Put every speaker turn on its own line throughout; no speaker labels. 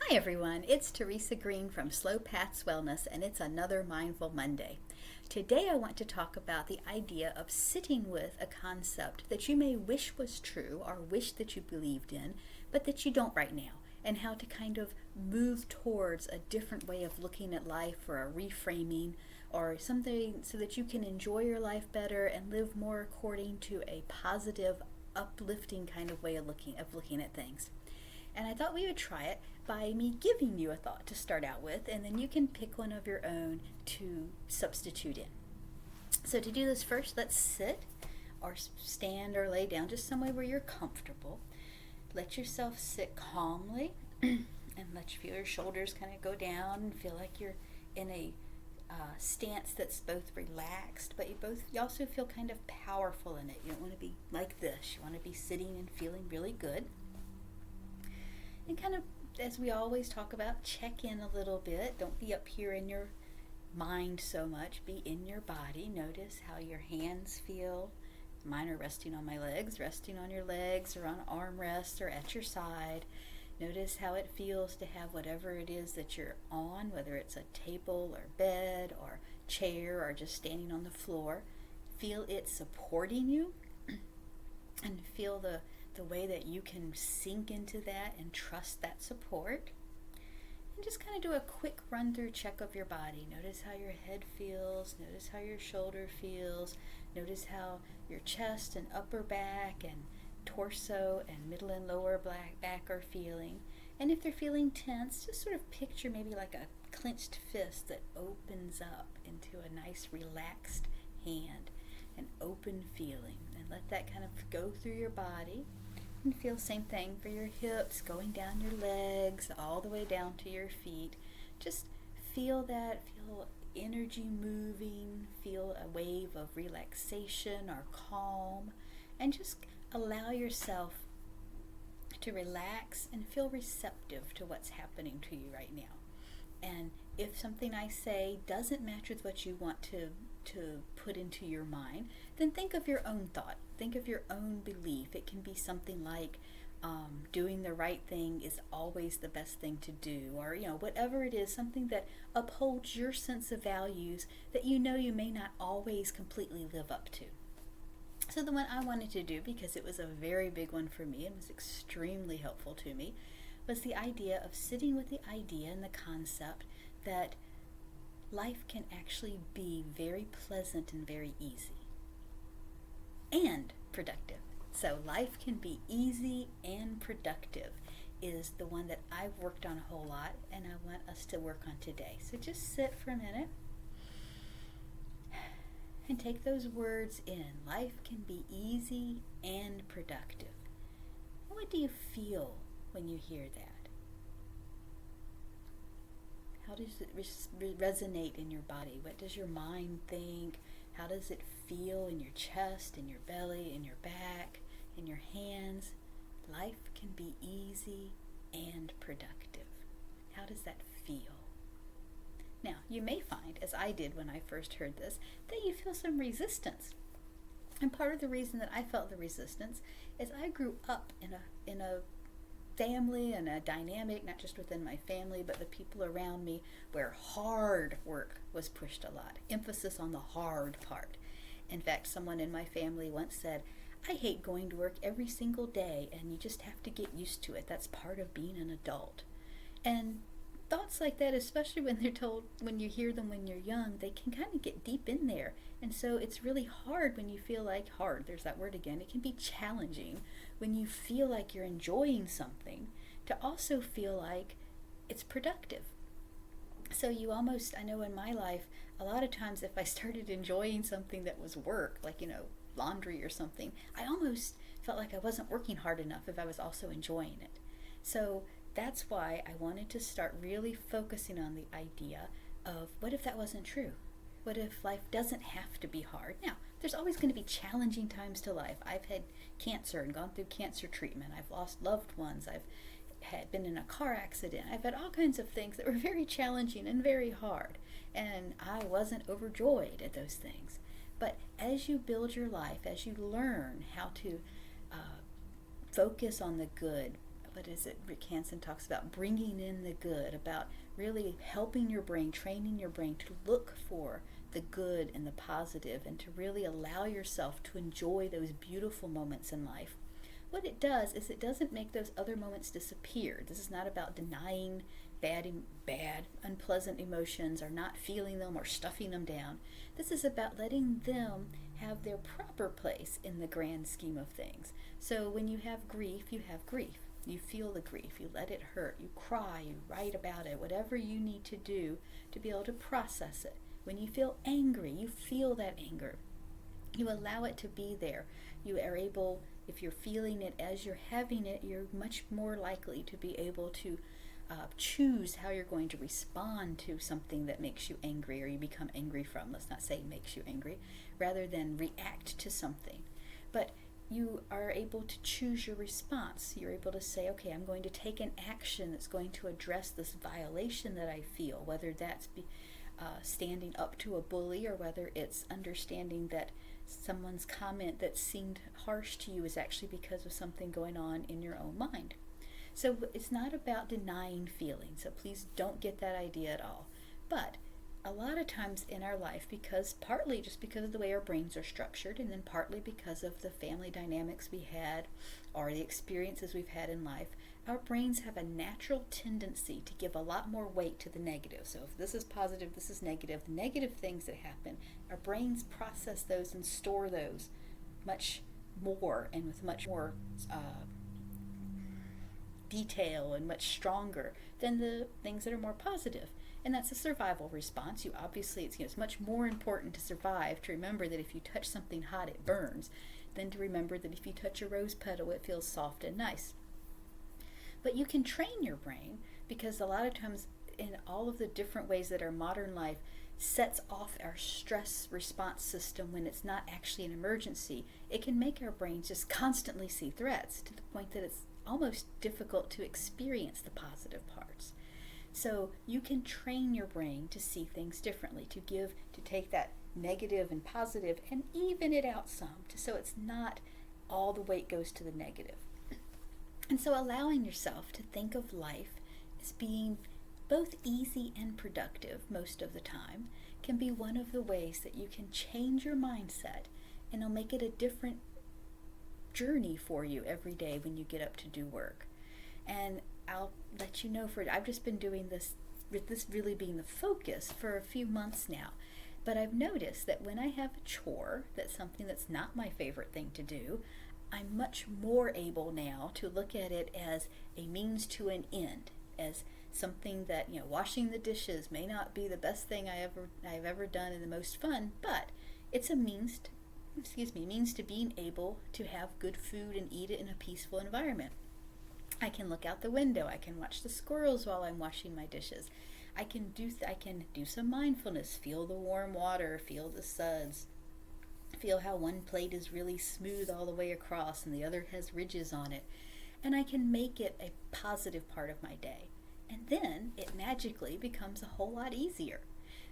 Hi everyone, it's TeresaYGreen from Slow Paths Wellness, and it's another Mindful Monday. Today I want to talk about the idea of sitting with a concept that you may wish was true or wish that you believed in, but that you don't right now, and how to kind of move towards a different way of looking at life, or a reframing, or something so that you can enjoy your life better and live more according to a positive, uplifting kind of way of looking at things. And I thought we would try it by me giving you a thought to start out with, and then you can pick one of your own to substitute in. So to do this, first let's sit or stand or lay down just somewhere where you're comfortable. Let yourself sit calmly and let you feel your shoulders kind of go down and feel like you're in a stance that's both relaxed, but you also feel kind of powerful in it. You don't want to be like this. You want to be sitting and feeling really good. And kind of, as we always talk about, check in a little bit. Don't be up here in your mind so much. Be in your body. Notice how your hands feel. Mine are resting on my legs, resting on your legs, or on armrests, or at your side. Notice how it feels to have whatever it is that you're on, whether it's a table or bed or chair or just standing on the floor. Feel it supporting you, and feel the way that you can sink into that and trust that support. And just kind of do a quick run through check of your body. Notice how your head feels, notice how your shoulder feels, notice how your chest and upper back and torso and middle and lower back are feeling. And if they're feeling tense, just sort of picture maybe like a clenched fist that opens up into a nice relaxed hand, an open feeling, and let that kind of go through your body. And feel the same thing for your hips, going down your legs, all the way down to your feet. Just feel that, feel energy moving, feel a wave of relaxation or calm, and just allow yourself to relax and feel receptive to what's happening to you right now. And if something I say doesn't match with what you want to put into your mind, then think of your own thought. Think of your own belief. It can be something like doing the right thing is always the best thing to do, or whatever it is, something that upholds your sense of values that you may not always completely live up to. So the one I wanted to do, because it was a very big one for me and was extremely helpful to me, was the idea of sitting with the idea and the concept that life can actually be very pleasant and very easy and productive. So life can be easy and productive is the one that I've worked on a whole lot, and I want us to work on today. So just sit for a minute and take those words in. Life can be easy and productive. What do you feel when you hear that? How does it resonate in your body? What does your mind think? How does it feel in your chest, in your belly, in your back, in your hands? Life can be easy and productive. How does that feel? Now, you may find, as I did when I first heard this, that you feel some resistance. And part of the reason that I felt the resistance is I grew up in a family and a dynamic, not just within my family, but the people around me, where hard work was pushed a lot. Emphasis on the hard part. In fact, someone in my family once said, I hate going to work every single day, and you just have to get used to it. That's part of being an adult. And thoughts like that, especially when they're told, when you hear them when you're young, they can kind of get deep in there. And so it's really hard when you feel like, hard, there's that word again, it can be challenging when you feel like you're enjoying something to also feel like it's productive. So you almost, I know in my life, a lot of times if I started enjoying something that was work, like, laundry or something, I almost felt like I wasn't working hard enough if I was also enjoying it. So that's why I wanted to start really focusing on the idea of, what if that wasn't true? What if life doesn't have to be hard? Now, there's always going to be challenging times to life. I've had cancer and gone through cancer treatment. I've lost loved ones. I've had been in a car accident. I've had all kinds of things that were very challenging and very hard. And I wasn't overjoyed at those things. But as you build your life, as you learn how to focus on the good, what is it? Rick Hansen talks about bringing in the good, about really helping your brain, training your brain to look for the good and the positive, and to really allow yourself to enjoy those beautiful moments in life. What it does is it doesn't make those other moments disappear. This is not about denying bad, unpleasant emotions, or not feeling them or stuffing them down. This is about letting them have their proper place in the grand scheme of things. So when you have grief, you have grief. You feel the grief, you let it hurt, you cry, you write about it, whatever you need to do to be able to process it. When you feel angry, you feel that anger. You allow it to be there. You are able, if you're feeling it as you're having it, you're much more likely to be able to choose how you're going to respond to something that makes you angry, or you become angry from. Let's not say makes you angry, rather than react to something. But you are able to choose your response. You're able to say, okay, I'm going to take an action that's going to address this violation that I feel, whether that's standing up to a bully, or whether it's understanding that someone's comment that seemed harsh to you is actually because of something going on in your own mind. So it's not about denying feelings, so please don't get that idea at all. But a lot of times in our life, partly just because of the way our brains are structured, and then partly because of the family dynamics we had or the experiences we've had in life, our brains have a natural tendency to give a lot more weight to the negative. So if this is positive, this is negative, the negative things that happen, our brains process those and store those much more and with much more detail and much stronger than the things that are more positive. And that's a survival response. It's much more important to survive to remember that if you touch something hot, it burns, than to remember that if you touch a rose petal, it feels soft and nice. But you can train your brain, because a lot of times in all of the different ways that our modern life sets off our stress response system when it's not actually an emergency, it can make our brains just constantly see threats to the point that it's almost difficult to experience the positive parts. So you can train your brain to see things differently, to take that negative and positive and even it out some, so it's not all the weight goes to the negative. And so allowing yourself to think of life as being both easy and productive most of the time can be one of the ways that you can change your mindset, and it'll make it a different journey for you every day when you get up to do work. And I'll let you know, I've just been doing this, with this really being the focus, for a few months now. But I've noticed that when I have a chore, that's something that's not my favorite thing to do, I'm much more able now to look at it as a means to an end, as something that, washing the dishes may not be the best thing I've ever done and the most fun, but it's a means to being able to have good food and eat it in a peaceful environment. I can look out the window. I can watch the squirrels while I'm washing my dishes. I can do some mindfulness, feel the warm water, feel the suds, feel how one plate is really smooth all the way across and the other has ridges on it. And I can make it a positive part of my day. And then it magically becomes a whole lot easier.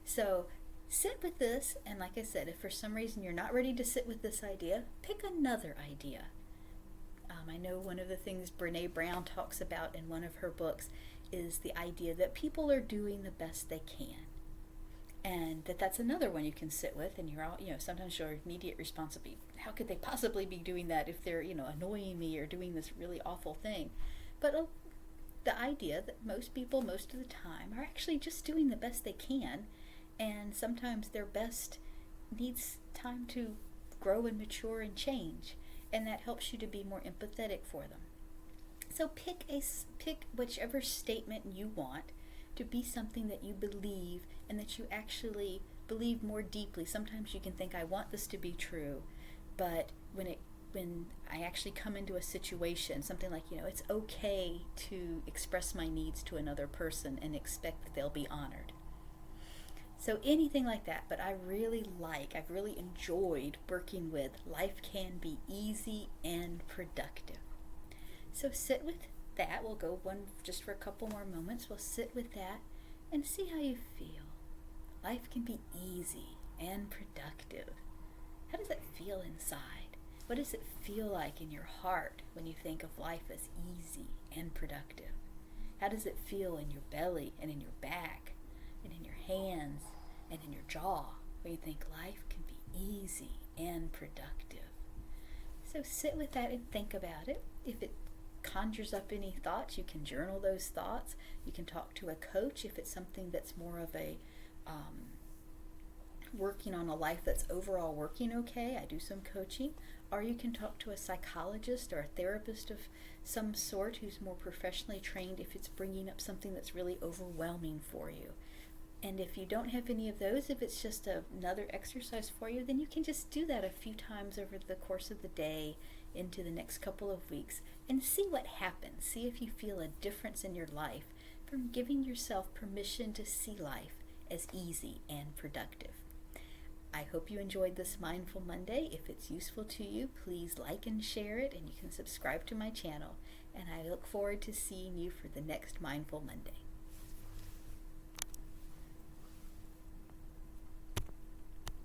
So sit with this, and like I said, if for some reason you're not ready to sit with this idea, pick another idea. I know one of the things Brene Brown talks about in one of her books is the idea that people are doing the best they can. And that's another one you can sit with, and sometimes your immediate response will be, how could they possibly be doing that if they're, annoying me or doing this really awful thing? But the idea that most people, most of the time, are actually just doing the best they can, and sometimes their best needs time to grow and mature and change. And that helps you to be more empathetic for them. So pick whichever statement you want to be something that you believe and that you actually believe more deeply. Sometimes you can think, I want this to be true, but when I actually come into a situation, something like, it's okay to express my needs to another person and expect that they'll be honored. So anything like that, but I've really enjoyed working with life can be easy and productive. So sit with that. We'll go just for a couple more moments. We'll sit with that and see how you feel. Life can be easy and productive. How does that feel inside? What does it feel like in your heart when you think of life as easy and productive? How does it feel in your belly and in your back and in your hands and in your jaw when you think life can be easy and productive? So sit with that and think about it. If it conjures up any thoughts, you can journal those thoughts. You can talk to a coach if it's something that's more of a working on a life that's overall working okay. I do some coaching. Or you can talk to a psychologist or a therapist of some sort who's more professionally trained if it's bringing up something that's really overwhelming for you. And if you don't have any of those, if it's just another exercise for you, then you can just do that a few times over the course of the day into the next couple of weeks and see what happens. See if you feel a difference in your life from giving yourself permission to see life as easy and productive. I hope you enjoyed this Mindful Monday. If it's useful to you, please like and share it, and you can subscribe to my channel. And I look forward to seeing you for the next Mindful Monday.